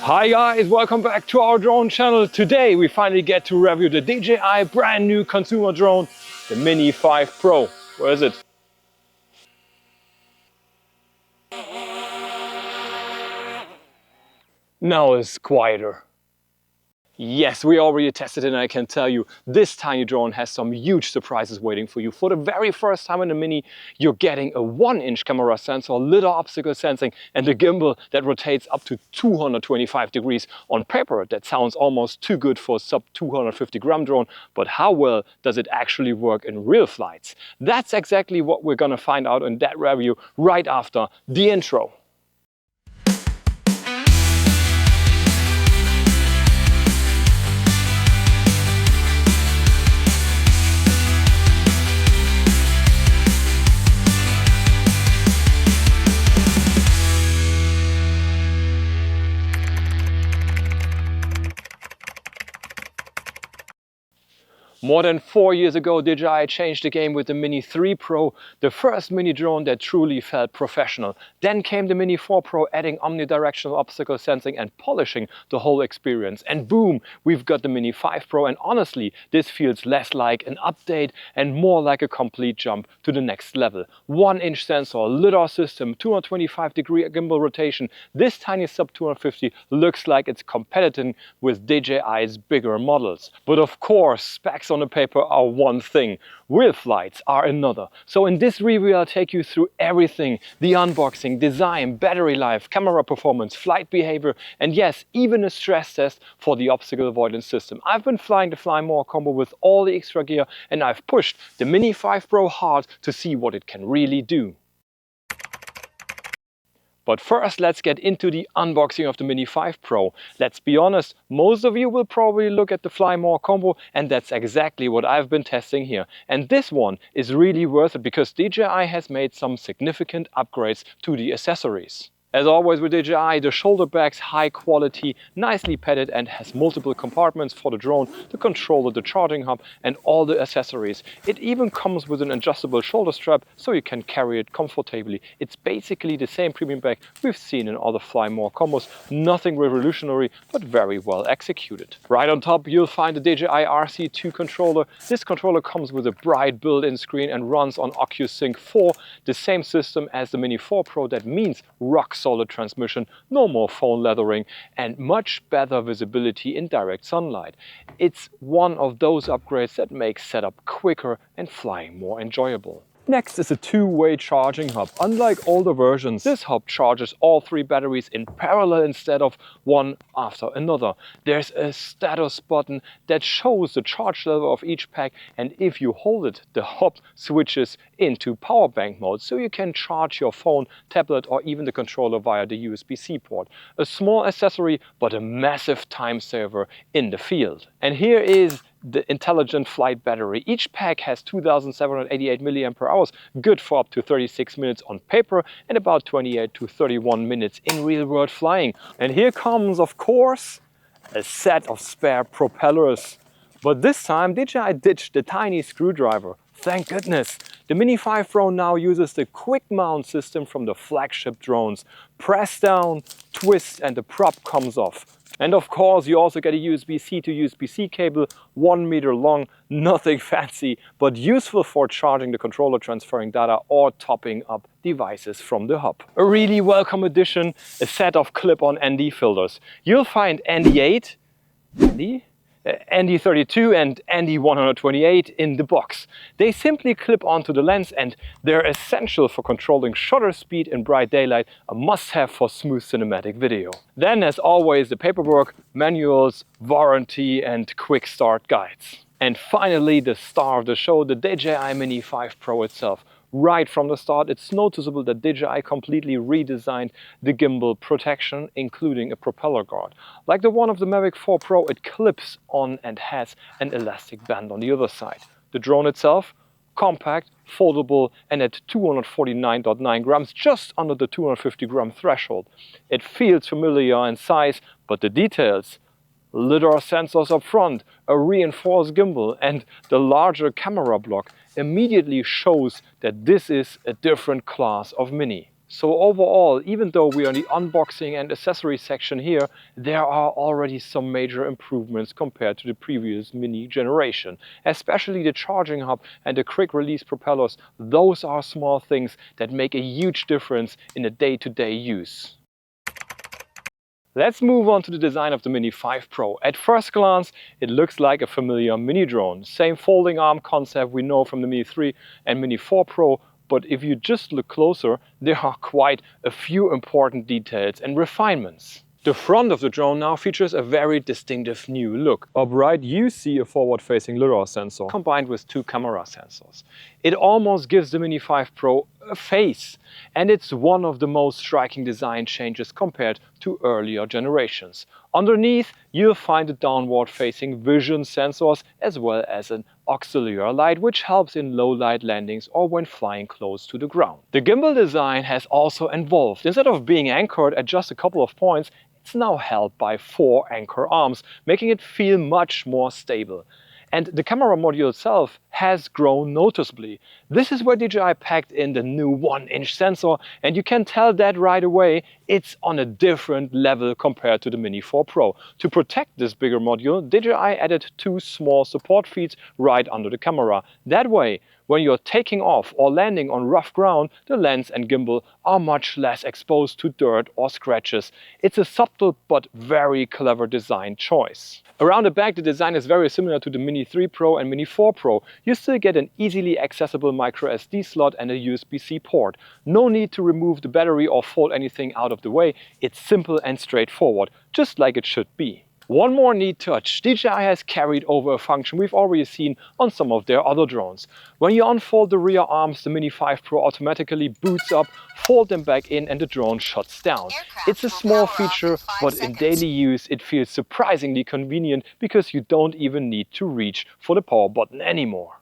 Hi guys, welcome back to our drone channel. Today we finally get to review the DJI brand new consumer drone, the Mini 5 Pro. Where is it? Now it's quieter. Yes, we already tested it and I can tell you, this tiny drone has some huge surprises waiting for you. For the very first time in the Mini, you're getting a 1-inch camera sensor, LiDAR obstacle sensing, and a gimbal that rotates up to 225 degrees. On paper, that sounds almost too good for a sub 250 gram drone, but how well does it actually work in real flights? That's exactly what we're gonna find out in that review right after the intro. More than 4 years ago, DJI changed the game with the Mini 3 Pro, the first mini drone that truly felt professional. Then came the Mini 4 Pro, adding omnidirectional obstacle sensing and polishing the whole experience. And boom, we've got the Mini 5 Pro, and honestly, this feels less like an update and more like a complete jump to the next level. 1-inch sensor, LiDAR system, 225-degree gimbal rotation. This tiny sub 250 looks like it's competing with DJI's bigger models. But of course, specs on the paper are one thing, real flights are another. So in this review I'll take you through everything: the unboxing, design, battery life, camera performance, flight behavior, and yes, even a stress test for the obstacle avoidance system. I've been flying the Fly More combo with all the extra gear, and I've pushed the Mini 5 Pro hard to see what it can really do. But first, let's get into the unboxing of the Mini 5 Pro. Let's be honest, most of you will probably look at the Fly More combo, and that's exactly what I've been testing here. And this one is really worth it because DJI has made some significant upgrades to the accessories. As always with DJI, the shoulder bag's high quality, nicely padded, and has multiple compartments for the drone, the controller, the charging hub, and all the accessories. It even comes with an adjustable shoulder strap so you can carry it comfortably. It's basically the same premium bag we've seen in other Fly More combos. Nothing revolutionary, but very well executed. Right on top, you'll find the DJI RC2 controller. This controller comes with a bright built-in screen and runs on OcuSync 4, the same system as the Mini 4 Pro. That means rock-solid transmission, no more phone leathering, and much better visibility in direct sunlight. It's one of those upgrades that makes setup quicker and flying more enjoyable. Next is a two-way charging hub. Unlike older versions, this hub charges all 3 batteries in parallel instead of one after another. There's a status button that shows the charge level of each pack, and if you hold it, the hub switches into power bank mode, so you can charge your phone, tablet, or even the controller via the USB-C port. A small accessory, but a massive time saver in the field. And here is the intelligent flight battery. Each pack has 2,788 mAh, good for up to 36 minutes on paper and about 28 to 31 minutes in real-world flying. And here comes, of course, a set of spare propellers. But this time DJI ditched the tiny screwdriver. Thank goodness. The Mini 5 Pro now uses the quick mount system from the flagship drones. Press down, twist, and the prop comes off. And of course, you also get a USB-C to USB-C cable, 1 meter long, nothing fancy, but useful for charging the controller, transferring data, or topping up devices from the hub. A really welcome addition, a set of clip-on ND filters. You'll find ND8, ND32 and ND128 in the box. They simply clip onto the lens and they're essential for controlling shutter speed in bright daylight, a must-have for smooth cinematic video. Then, as always, the paperwork, manuals, warranty, and quick start guides. And finally, the star of the show, the DJI Mini 5 Pro itself. Right from the start, it's noticeable that DJI completely redesigned the gimbal protection, including a propeller guard. Like the one of the Mavic 4 Pro, it clips on and has an elastic band on the other side. The drone itself, compact, foldable, and at 249.9 grams, just under the 250 gram threshold. It feels familiar in size, but the details: LiDAR sensors up front, a reinforced gimbal, and the larger camera block immediately shows that this is a different class of Mini. So overall, even though we are in the unboxing and accessory section here, there are already some major improvements compared to the previous Mini generation. Especially the charging hub and the quick release propellers. Those are small things that make a huge difference in the day-to-day use. Let's move on to the design of the Mini 5 Pro. At first glance, it looks like a familiar mini drone. Same folding arm concept we know from the Mini 3 and Mini 4 Pro, but if you just look closer, there are quite a few important details and refinements. The front of the drone now features a very distinctive new look. Up right, you see a forward-facing LiDAR sensor combined with two camera sensors. It almost gives the Mini 5 Pro a face, and it's one of the most striking design changes compared to earlier generations. Underneath, you'll find the downward-facing vision sensors as well as an auxiliary light, which helps in low-light landings or when flying close to the ground. The gimbal design has also evolved. Instead of being anchored at just a couple of points, it's now held by 4 anchor arms, making it feel much more stable. And the camera module itself has grown noticeably. This is where DJI packed in the new 1-inch sensor, and you can tell that right away it's on a different level compared to the Mini 4 Pro. To protect this bigger module, DJI added 2 small support feet right under the camera. That way, when you're taking off or landing on rough ground, the lens and gimbal are much less exposed to dirt or scratches. It's a subtle but very clever design choice. Around the back, the design is very similar to the Mini 3 Pro and Mini 4 Pro. You still get an easily accessible micro SD slot and a USB-C port. No need to remove the battery or fold anything out of the way. It's simple and straightforward, just like it should be. One more neat touch. DJI has carried over a function we've already seen on some of their other drones. When you unfold the rear arms, the Mini 5 Pro automatically boots up, fold them back in, and the drone shuts down. It's a small feature, but in daily use it feels surprisingly convenient because you don't even need to reach for the power button anymore.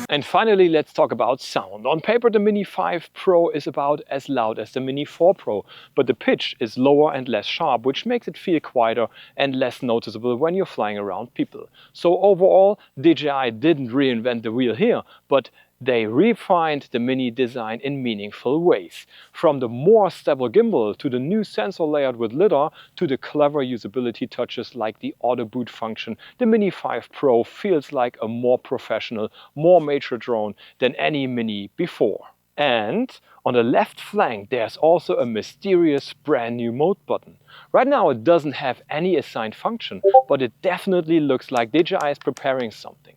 And finally, let's talk about sound. On paper, the Mini 5 Pro is about as loud as the Mini 4 Pro, but the pitch is lower and less sharp, which makes it feel quieter and less noticeable when you're flying around people. So overall, DJI didn't reinvent the wheel here, but they refined the Mini design in meaningful ways. From the more stable gimbal to the new sensor layout with LiDAR to the clever usability touches like the auto boot function, the Mini 5 Pro feels like a more professional, more mature drone than any Mini before. And on the left flank, there's also a mysterious brand new mode button. Right now it doesn't have any assigned function, but it definitely looks like DJI is preparing something.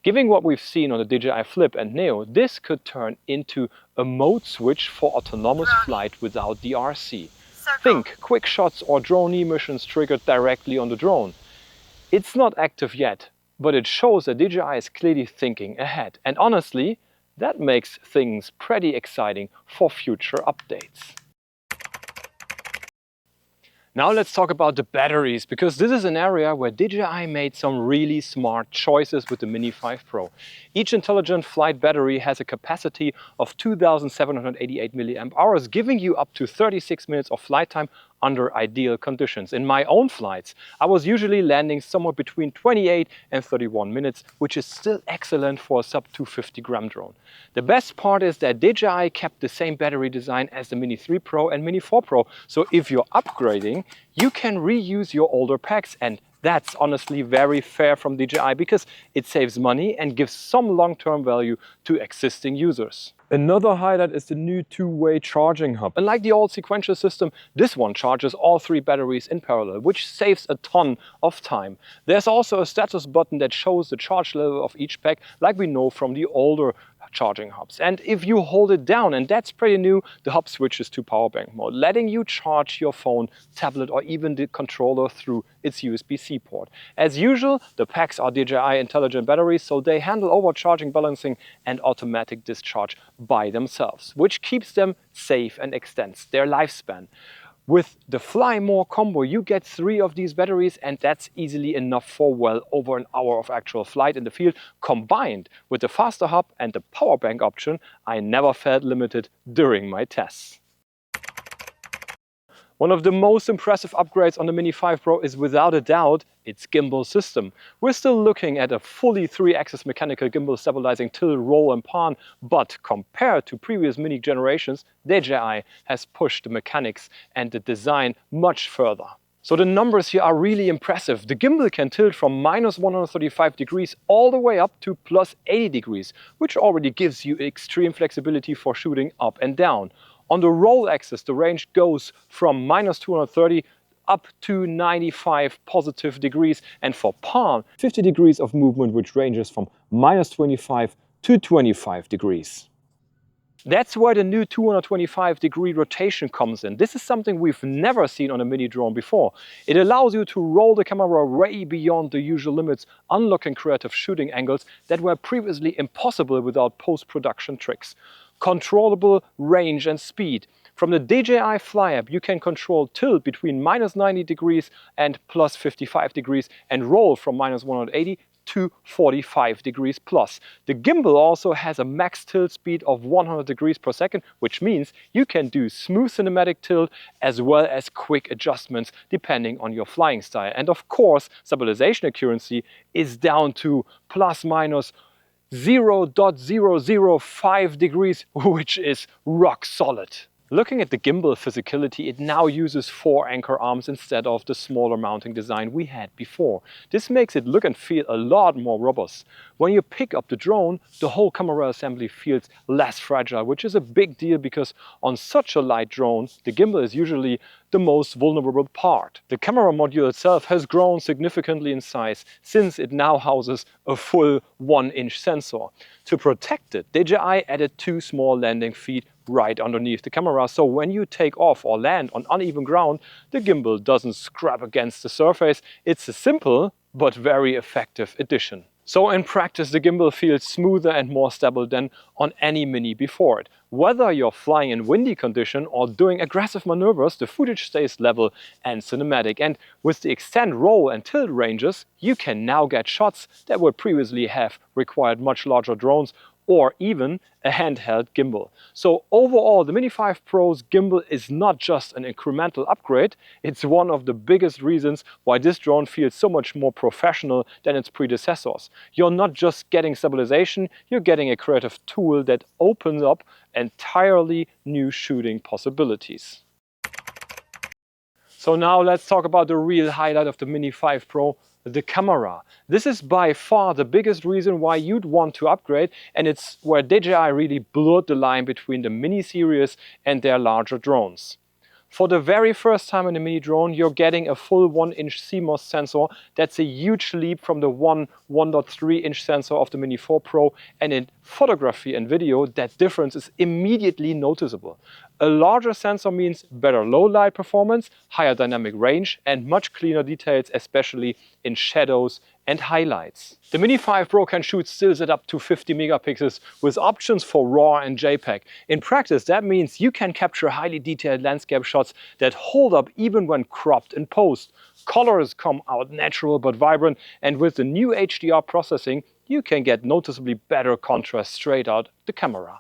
Given what we've seen on the DJI Flip and Neo, this could turn into a mode switch for autonomous flight without the RC. Think QuickShots or drone missions triggered directly on the drone. It's not active yet, but it shows that DJI is clearly thinking ahead. And honestly, that makes things pretty exciting for future updates. Now let's talk about the batteries, because this is an area where DJI made some really smart choices with the Mini 5 Pro. Each intelligent flight battery has a capacity of 2,788 mAh, giving you up to 36 minutes of flight time under ideal conditions. In my own flights, I was usually landing somewhere between 28 and 31 minutes, which is still excellent for a sub 250 gram drone. The best part is that DJI kept the same battery design as the Mini 3 Pro and Mini 4 Pro, so if you're upgrading, you can reuse your older packs, and that's honestly very fair from DJI because it saves money and gives some long-term value to existing users. Another highlight is the new two-way charging hub. Unlike the old sequential system, this one charges all 3 batteries in parallel, which saves a ton of time. There's also a status button that shows the charge level of each pack, like we know from the older charging hubs. And if you hold it down, and that's pretty new, the hub switches to power bank mode, letting you charge your phone, tablet, or even the controller through its USB-C port. As usual, the packs are DJI intelligent batteries, so they handle overcharging, balancing, and automatic discharge by themselves, which keeps them safe and extends their lifespan. With the Fly More combo, you get 3 of these batteries, and that's easily enough for well over an hour of actual flight in the field. Combined with the faster hub and the power bank option, I never felt limited during my tests. One of the most impressive upgrades on the Mini 5 Pro is without a doubt its gimbal system. We're still looking at a fully 3-axis mechanical gimbal stabilizing tilt, roll and pan, but compared to previous Mini generations, DJI has pushed the mechanics and the design much further. So the numbers here are really impressive. The gimbal can tilt from -135 degrees all the way up to +80 degrees, which already gives you extreme flexibility for shooting up and down. On the roll axis, the range goes from -230 up to 95 positive degrees, and for pan, 50 degrees of movement, which ranges from -25 to 25 degrees. That's where the new 225-degree rotation comes in. This is something we've never seen on a mini drone before. It allows you to roll the camera way beyond the usual limits, unlocking creative shooting angles that were previously impossible without post-production tricks. Controllable range and speed. From the DJI Fly App, you can control tilt between -90 degrees and +55 degrees and roll from -180 to 45 degrees plus. The gimbal also has a max tilt speed of 100 degrees per second, which means you can do smooth cinematic tilt as well as quick adjustments depending on your flying style. And of course, stabilization accuracy is down to ±0.005 degrees, which is rock solid. Looking at the gimbal physicality, it now uses 4 anchor arms instead of the smaller mounting design we had before. This makes it look and feel a lot more robust. When you pick up the drone, the whole camera assembly feels less fragile, which is a big deal because on such a light drone, the gimbal is usually the most vulnerable part. The camera module itself has grown significantly in size since it now houses a full 1-inch sensor. To protect it, DJI added 2 small landing feet right underneath the camera, so when you take off or land on uneven ground, the gimbal doesn't scrap against the surface. It's a simple but very effective addition. So in practice, the gimbal feels smoother and more stable than on any Mini before it. Whether you're flying in windy condition or doing aggressive maneuvers, the footage stays level and cinematic. And with the extended roll and tilt ranges, you can now get shots that would previously have required much larger drones or even a handheld gimbal. So overall, the Mini 5 Pro's gimbal is not just an incremental upgrade, it's one of the biggest reasons why this drone feels so much more professional than its predecessors. You're not just getting stabilization, you're getting a creative tool that opens up entirely new shooting possibilities. So now let's talk about the real highlight of the Mini 5 Pro, the camera. This is by far the biggest reason why you'd want to upgrade, and it's where DJI really blurred the line between the Mini series and their larger drones. For the very first time in a Mini drone, you're getting a full 1-inch CMOS sensor. That's a huge leap from the 1.3-inch sensor of the Mini 4 Pro, and in photography and video, that difference is immediately noticeable. A larger sensor means better low light performance, higher dynamic range, and much cleaner details, especially in shadows and highlights. The Mini 5 Pro can shoot stills at up to 50 megapixels with options for RAW and JPEG. In practice, that means you can capture highly detailed landscape shots that hold up even when cropped in post. Colors come out natural but vibrant, and with the new HDR processing, you can get noticeably better contrast straight out the camera.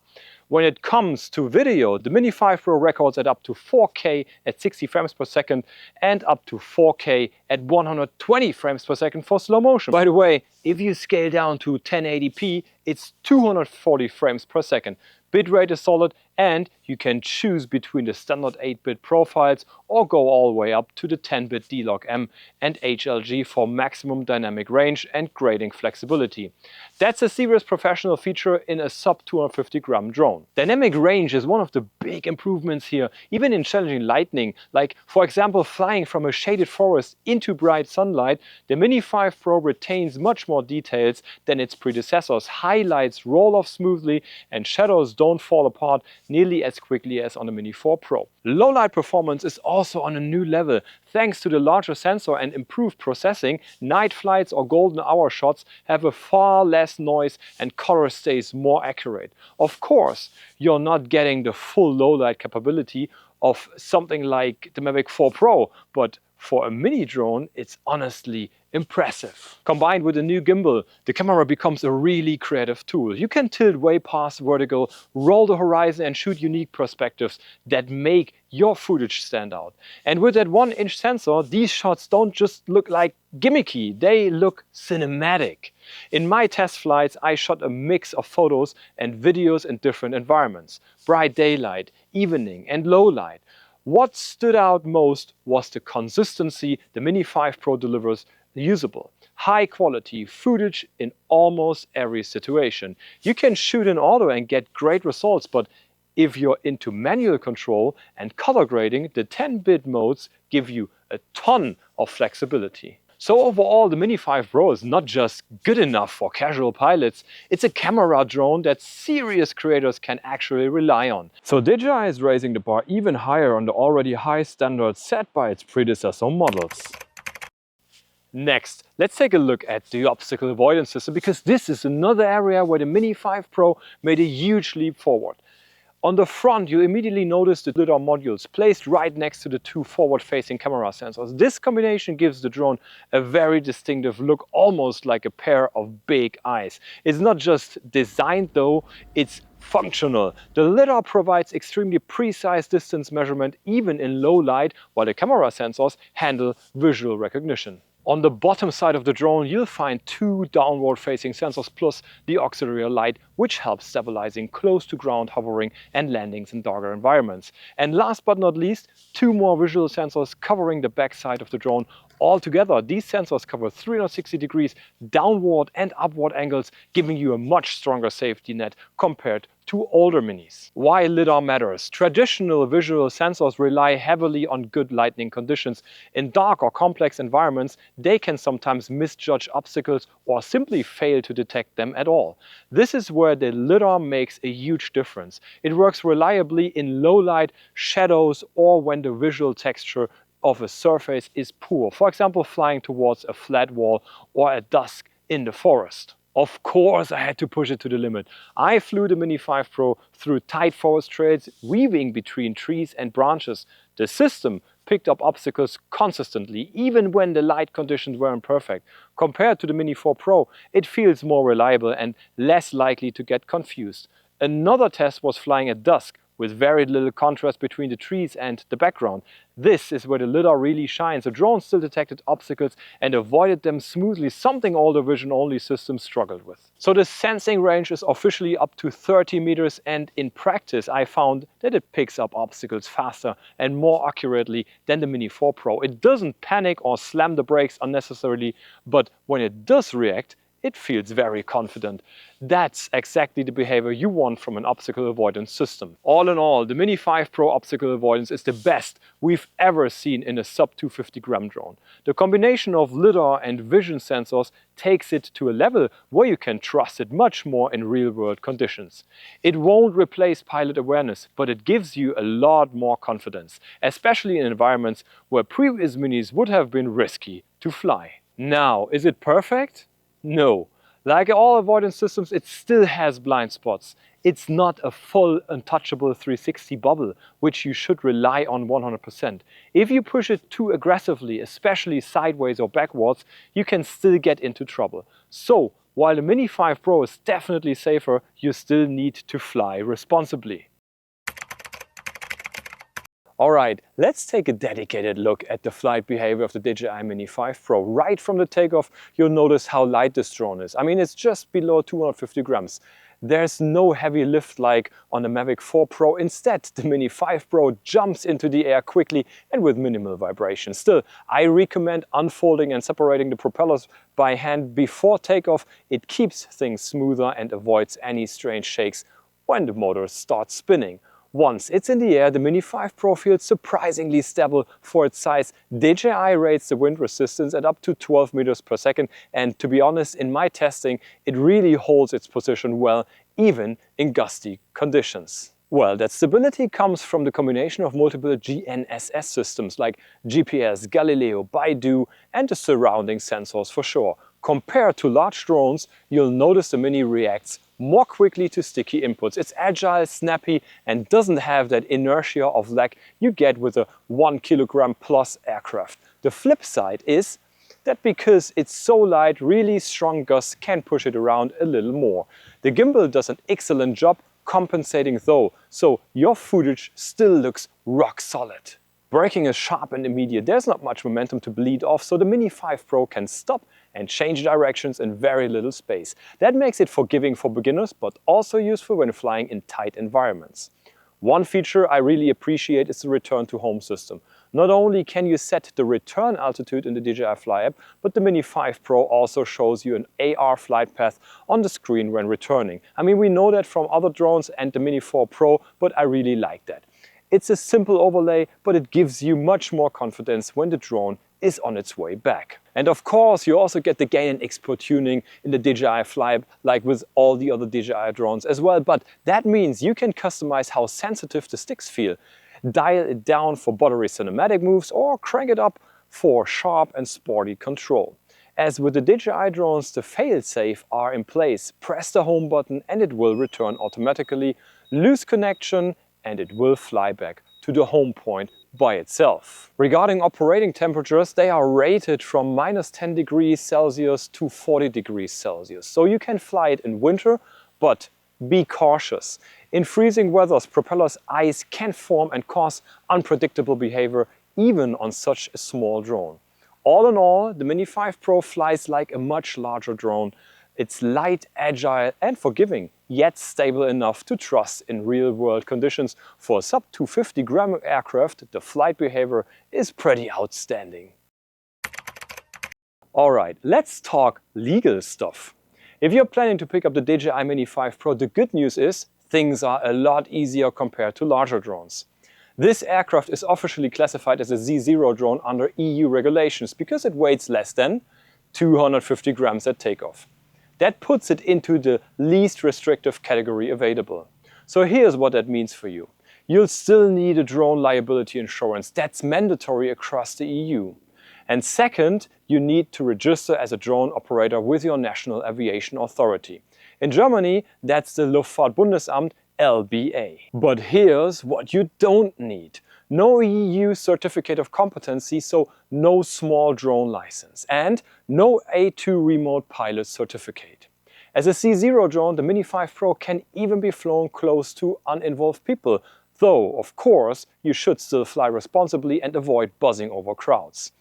When it comes to video, the Mini 5 Pro records at up to 4K at 60 frames per second and up to 4K at 120 frames per second for slow motion. By the way, if you scale down to 1080p, it's 240 frames per second. Bitrate is solid, and you can choose between the standard 8-bit profiles or go all the way up to the 10-bit D-Log-M and HLG for maximum dynamic range and grading flexibility. That's a serious professional feature in a sub 250 gram drone. Dynamic range is one of the big improvements here, even in challenging lighting, like for example flying from a shaded forest into bright sunlight. The Mini 5 Pro retains much more details than its predecessors. Highlights roll off smoothly and shadows don't fall apart nearly as quickly as on the Mini 4 Pro. Low light performance is also on a new level. Thanks to the larger sensor and improved processing, night flights or golden hour shots have a far less noise and color stays more accurate. Of course, you're not getting the full low light capability of something like the Mavic 4 Pro, but For a mini drone, it's honestly impressive. Combined with a new gimbal, the camera becomes a really creative tool. You can tilt way past vertical, roll the horizon and shoot unique perspectives that make your footage stand out. And with that 1-inch sensor, these shots don't just look like gimmicky, they look cinematic. In my test flights, I shot a mix of photos and videos in different environments: bright daylight, evening and low light. What stood out most was the consistency the Mini 5 Pro delivers. Usable, high quality footage in almost every situation. You can shoot in auto and get great results, but if you're into manual control and color grading, the 10-bit modes give you a ton of flexibility. So overall, the Mini 5 Pro is not just good enough for casual pilots, it's a camera drone that serious creators can actually rely on. So DJI is raising the bar even higher on the already high standards set by its predecessor models. Next, let's take a look at the obstacle avoidance system, because this is another area where the Mini 5 Pro made a huge leap forward. On the front, you immediately notice the LiDAR modules placed right next to the two forward-facing camera sensors. This combination gives the drone a very distinctive look, almost like a pair of big eyes. It's not just designed though, it's functional. The LiDAR provides extremely precise distance measurement even in low light, while the camera sensors handle visual recognition. On the bottom side of the drone, you'll find two downward-facing sensors plus the auxiliary light, which helps stabilizing close to ground hovering and landings in darker environments. And last but not least, two more visual sensors covering the back side of the drone. Altogether, these sensors cover 360 degrees downward and upward angles, giving you a much stronger safety net compared to older minis. Why LiDAR matters? Traditional visual sensors rely heavily on good lighting conditions. In dark or complex environments, they can sometimes misjudge obstacles or simply fail to detect them at all. This is where the LiDAR makes a huge difference. It works reliably in low light, shadows, or when the visual texture of a surface is poor. For example, flying towards a flat wall or at dusk in the forest. Of course, I had to push it to the limit. I flew the Mini 5 Pro through tight forest trails, weaving between trees and branches. The system picked up obstacles consistently, even when the light conditions weren't perfect. Compared to the Mini 4 Pro, it feels more reliable and less likely to get confused. Another test was flying at dusk, with very little contrast between the trees and the background. This is where the LiDAR really shines. The drone still detected obstacles and avoided them smoothly, something older vision-only systems struggled with. So the sensing range is officially up to 30 meters, and in practice I found that it picks up obstacles faster and more accurately than the Mini 4 Pro. It doesn't panic or slam the brakes unnecessarily, but when it does react, it feels very confident. That's exactly the behavior you want from an obstacle avoidance system. All in all, the Mini 5 Pro obstacle avoidance is the best we've ever seen in a sub 250 gram drone. The combination of LiDAR and vision sensors takes it to a level where you can trust it much more in real-world conditions. It won't replace pilot awareness, but it gives you a lot more confidence, especially in environments where previous minis would have been risky to fly. Now, is it perfect? No. Like all avoidance systems, it still has blind spots. It's not a full untouchable 360 bubble, which you should rely on 100%. If you push it too aggressively, especially sideways or backwards, you can still get into trouble. So, while the Mini 5 Pro is definitely safer, you still need to fly responsibly. Alright, let's take a dedicated look at the flight behavior of the DJI Mini 5 Pro. Right from the takeoff, you'll notice how light this drone is. I mean, it's just below 250 grams. There's no heavy lift like on the Mavic 4 Pro. Instead, the Mini 5 Pro jumps into the air quickly and with minimal vibration. Still, I recommend unfolding and separating the propellers by hand before takeoff. It keeps things smoother and avoids any strange shakes when the motor starts spinning. Once it's in the air, the Mini 5 Pro feels surprisingly stable for its size. DJI rates the wind resistance at up to 12 meters per second, and to be honest, in my testing, it really holds its position well, even in gusty conditions. Well, that stability comes from the combination of multiple GNSS systems like GPS, Galileo, Baidu, and the surrounding sensors for sure. Compared to large drones, you'll notice the Mini reacts more quickly to sticky inputs. It's agile, snappy, and doesn't have that inertia of lag you get with a 1 kilogram plus aircraft. The flip side is that because it's so light, really strong gusts can push it around a little more. The gimbal does an excellent job compensating though, so your footage still looks rock solid. Braking is sharp and immediate. There's not much momentum to bleed off, so the Mini 5 Pro can stop and change directions in very little space. That makes it forgiving for beginners, but also useful when flying in tight environments. One feature I really appreciate is the return to home system. Not only can you set the return altitude in the DJI Fly app, but the Mini 5 Pro also shows you an AR flight path on the screen when returning. I mean, we know that from other drones and the Mini 4 Pro, but I really like that. It's a simple overlay, but it gives you much more confidence when the drone is on its way back. And of course, you also get the gain and Expo tuning in the DJI Fly App, like with all the other DJI drones as well. But that means you can customize how sensitive the sticks feel, dial it down for buttery cinematic moves, or crank it up for sharp and sporty control. As with the DJI drones, the fail-safe are in place. Press the home button and it will return automatically. Lose connection and it will fly back to the home point by itself. Regarding operating temperatures, they are rated from -10 degrees Celsius to 40 degrees Celsius. So you can fly it in winter, but be cautious. In freezing weathers, propellers' ice can form and cause unpredictable behavior even on such a small drone. All in all, the Mini 5 Pro flies like a much larger drone. It's light, agile and forgiving, yet stable enough to trust in real-world conditions. For a sub-250-gram aircraft, the flight behavior is pretty outstanding. Alright, let's talk legal stuff. If you're planning to pick up the DJI Mini 5 Pro, the good news is things are a lot easier compared to larger drones. This aircraft is officially classified as a Z0 drone under EU regulations because it weighs less than 250 grams at takeoff. That puts it into the least restrictive category available. So here's what that means for you. You'll still need a drone liability insurance. That's mandatory across the EU. And second, you need to register as a drone operator with your National Aviation Authority. In Germany, that's the Luftfahrtbundesamt, LBA. But here's what you don't need. No EU certificate of competency, so no small drone license, and no A2 remote pilot certificate. As a C0 drone, the Mini 5 Pro can even be flown close to uninvolved people, though, of course, you should still fly responsibly and avoid buzzing over crowds.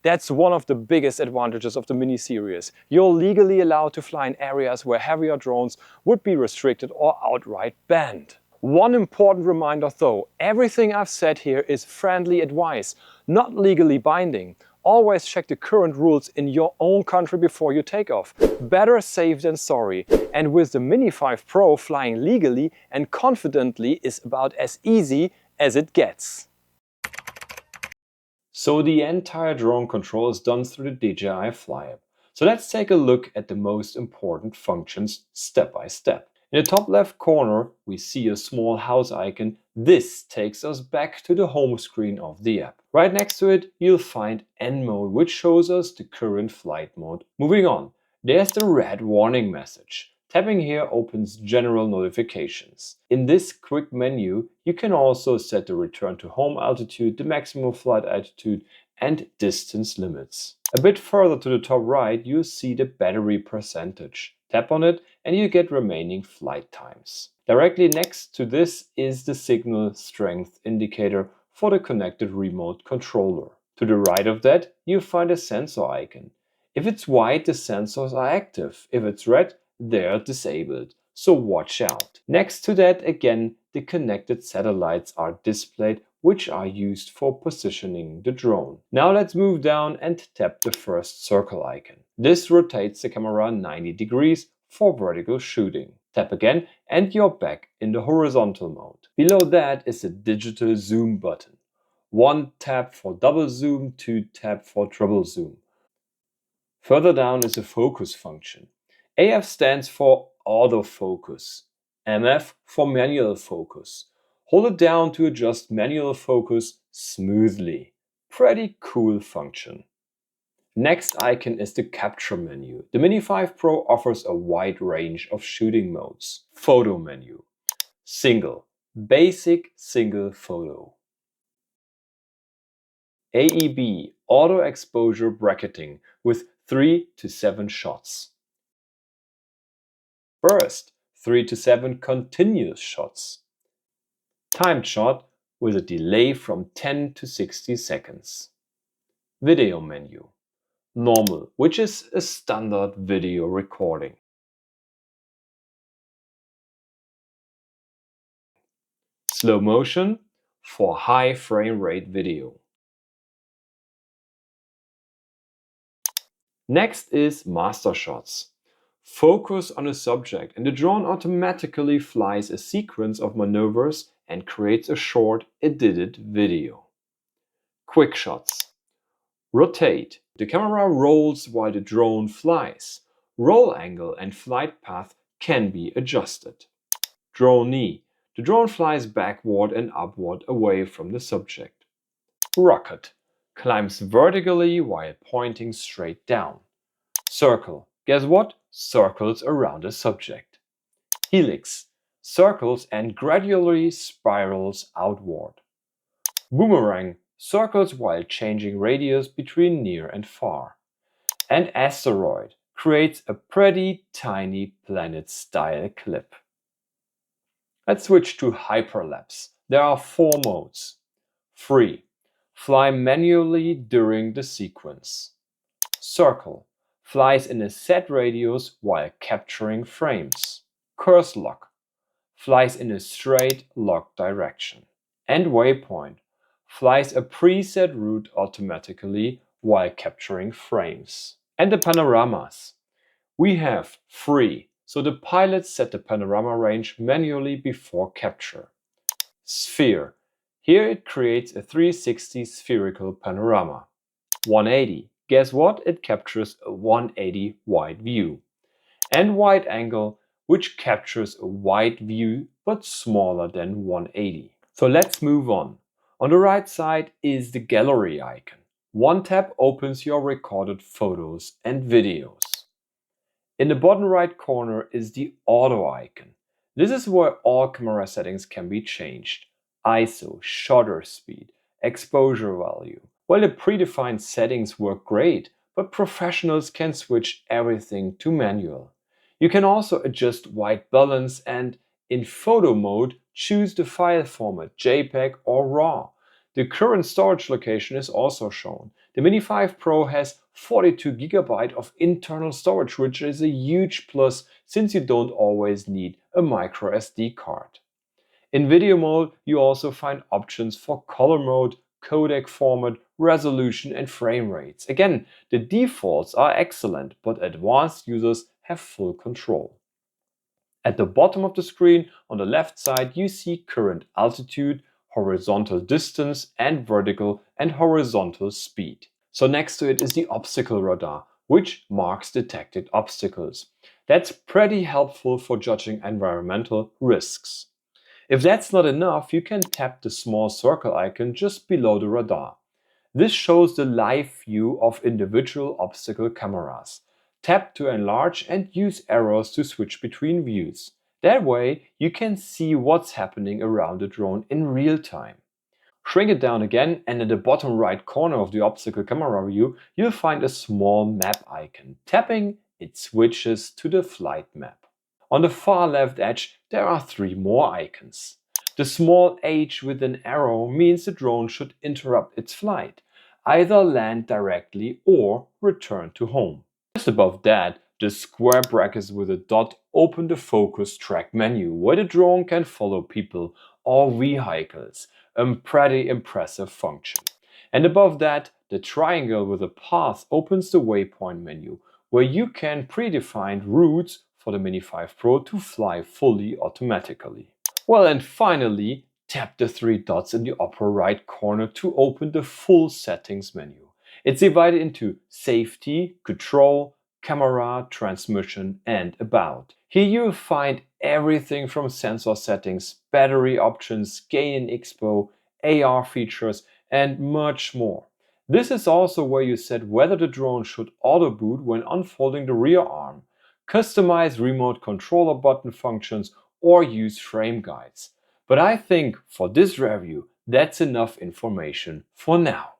That's one of the biggest advantages of the Mini series. You're legally allowed to fly in areas where heavier drones would be restricted or outright banned. One important reminder though, everything I've said here is friendly advice, not legally binding. Always check the current rules in your own country before you take off. Better safe than sorry. And with the Mini 5 Pro, flying legally and confidently is about as easy as it gets. So the entire drone control is done through the DJI Fly app. So let's take a look at the most important functions step by step. In the top left corner, we see a small house icon. This takes us back to the home screen of the app. Right next to it, you'll find N mode, which shows us the current flight mode. Moving on, there's the red warning message. Tapping here opens general notifications. In this quick menu, you can also set the return to home altitude, the maximum flight altitude, and distance limits. A bit further to the top right, you'll see the battery percentage. Tap on it and you get remaining flight times. Directly next to this is the signal strength indicator for the connected remote controller. To the right of that, you find a sensor icon. If it's white, the sensors are active. If it's red, they're disabled. So watch out. Next to that, again, the connected satellites are displayed, which are used for positioning the drone. Now let's move down and tap the first circle icon. This rotates the camera 90 degrees for vertical shooting. Tap again and you're back in the horizontal mode. Below that is a digital zoom button. 1 tap for double zoom, 2 tap for triple zoom. Further down is a focus function. AF stands for autofocus, MF for manual focus. Hold it down to adjust manual focus smoothly. Pretty cool function. Next icon is the capture menu. The Mini 5 Pro offers a wide range of shooting modes. Photo menu. Single. Basic single photo. AEB, auto exposure bracketing with 3 to 7 shots. Burst, 3 to 7 continuous shots. Timed shot with a delay from 10 to 60 seconds. Video menu. Normal, which is a standard video recording. Slow motion for high frame rate video. Next is MasterShots. Focus on a subject and the drone automatically flies a sequence of maneuvers and creates a short edited video. QuickShots. Rotate. The camera rolls while the drone flies. Roll angle and flight path can be adjusted. Drone knee. The drone flies backward and upward away from the subject. Rocket. Climbs vertically while pointing straight down. Circle. Guess what? Circles around a subject. Helix. Circles and gradually spirals outward. Boomerang. Circles while changing radius between near and far. And asteroid creates a pretty tiny planet-style clip. Let's switch to Hyperlapse. There are 4 modes. Free. Fly manually during the sequence. Circle. Flies in a set radius while capturing frames. Curse lock. Flies in a straight lock direction. And waypoint. Flies a preset route automatically while capturing frames. And the panoramas. We have free, so the pilot set the panorama range manually before capture. Sphere. Here it creates a 360 spherical panorama. 180. Guess what? It captures a 180 wide view. And wide angle, which captures a wide view but smaller than 180. So let's move on. On the right side is the gallery icon. One tap opens your recorded photos and videos. In the bottom right corner is the auto icon. This is where all camera settings can be changed. ISO, shutter speed, exposure value. Well, the predefined settings work great, but professionals can switch everything to manual. You can also adjust white balance and, in photo mode, choose the file format JPEG or RAW. The current storage location is also shown. The Mini 5 Pro has 42 GB of internal storage, which is a huge plus since you don't always need a micro SD card. In video mode, you also find options for color mode, codec format, resolution and frame rates. Again, the defaults are excellent, but advanced users have full control. At the bottom of the screen, on the left side, you see current altitude, horizontal distance, and vertical and horizontal speed. So next to it is the obstacle radar, which marks detected obstacles. That's pretty helpful for judging environmental risks. If that's not enough, you can tap the small circle icon just below the radar. This shows the live view of individual obstacle cameras. Tap to enlarge and use arrows to switch between views. That way, you can see what's happening around the drone in real time. Shrink it down again, and at the bottom right corner of the obstacle camera view, you'll find a small map icon. Tapping it switches to the flight map. On the far left edge, there are 3 more icons. The small H with an arrow means the drone should interrupt its flight, either land directly or return to home. Just above that, the square brackets with a dot open the focus track menu, where the drone can follow people or vehicles, a pretty impressive function. And above that, the triangle with a path opens the waypoint menu, where you can predefine routes for the Mini 5 Pro to fly fully automatically. Well, and finally, tap the 3 dots in the upper right corner to open the full settings menu. It's divided into safety, control, camera, transmission, and about. Here you'll find everything from sensor settings, battery options, gain in Expo, AR features, and much more. This is also where you set whether the drone should auto boot when unfolding the rear arm, customize remote controller button functions, or use frame guides. But I think for this review, that's enough information for now.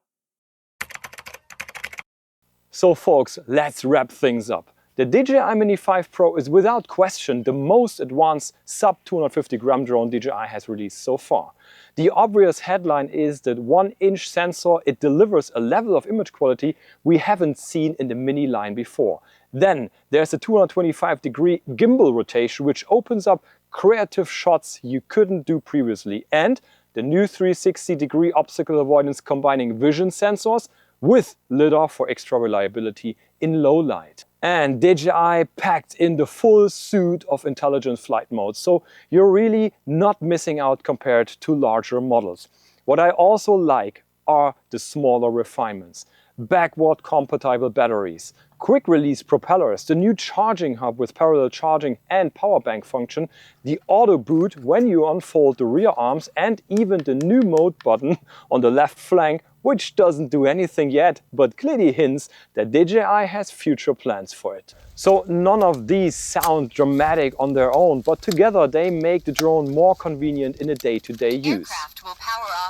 So folks, let's wrap things up. The DJI Mini 5 Pro is without question the most advanced sub 250 gram drone DJI has released so far. The obvious headline is that 1-inch sensor, it delivers a level of image quality we haven't seen in the Mini line before. Then there's a 225-degree gimbal rotation which opens up creative shots you couldn't do previously, and the new 360-degree obstacle avoidance combining vision sensors with LiDAR for extra reliability in low light. And DJI packed in the full suite of intelligent flight modes, so you're really not missing out compared to larger models. What I also like are the smaller refinements. Backward compatible batteries, quick release propellers, the new charging hub with parallel charging and power bank function, the auto boot when you unfold the rear arms, and even the new mode button on the left flank, which doesn't do anything yet, but clearly hints that DJI has future plans for it. So none of these sound dramatic on their own, but together they make the drone more convenient in a day-to-day use.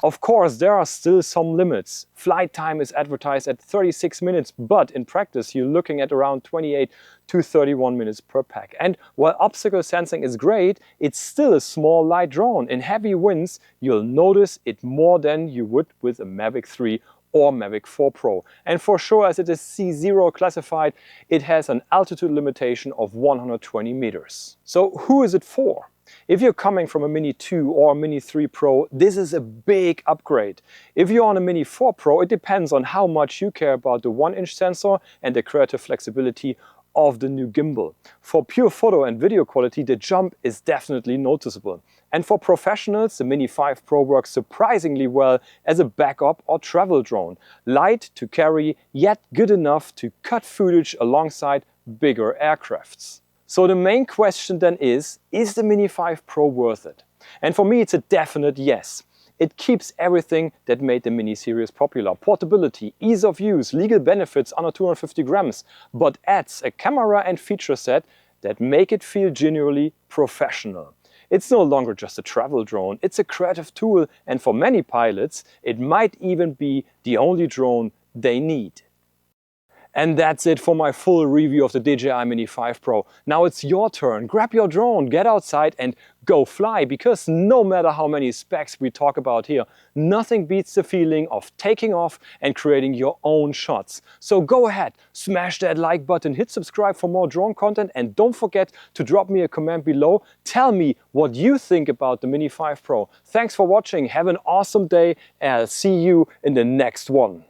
Of course, there are still some limits. Flight time is advertised at 36 minutes, but in practice you're looking at around 28 to 31 minutes per pack. And while obstacle sensing is great, it's still a small light drone. In heavy winds, you'll notice it more than you would with a Mavic 3 or Mavic 4 Pro. And for sure, as it is C0 classified, it has an altitude limitation of 120 meters. So who is it for? If you're coming from a Mini 2 or Mini 3 Pro, this is a big upgrade. If you're on a Mini 4 Pro, it depends on how much you care about the 1-inch sensor and the creative flexibility of the new gimbal. For pure photo and video quality, the jump is definitely noticeable. And for professionals, the Mini 5 Pro works surprisingly well as a backup or travel drone. Light to carry, yet good enough to cut footage alongside bigger aircrafts. So the main question then is the Mini 5 Pro worth it? And for me, it's a definite yes. It keeps everything that made the Mini series popular. Portability, ease of use, legal benefits under 250 grams, but adds a camera and feature set that make it feel genuinely professional. It's no longer just a travel drone, it's a creative tool, and for many pilots, it might even be the only drone they need. And that's it for my full review of the DJI Mini 5 Pro. Now it's your turn. Grab your drone, get outside and go fly, because no matter how many specs we talk about here, nothing beats the feeling of taking off and creating your own shots. So go ahead, smash that like button, hit subscribe for more drone content, and don't forget to drop me a comment below. Tell me what you think about the Mini 5 Pro. Thanks for watching, have an awesome day, and I'll see you in the next one.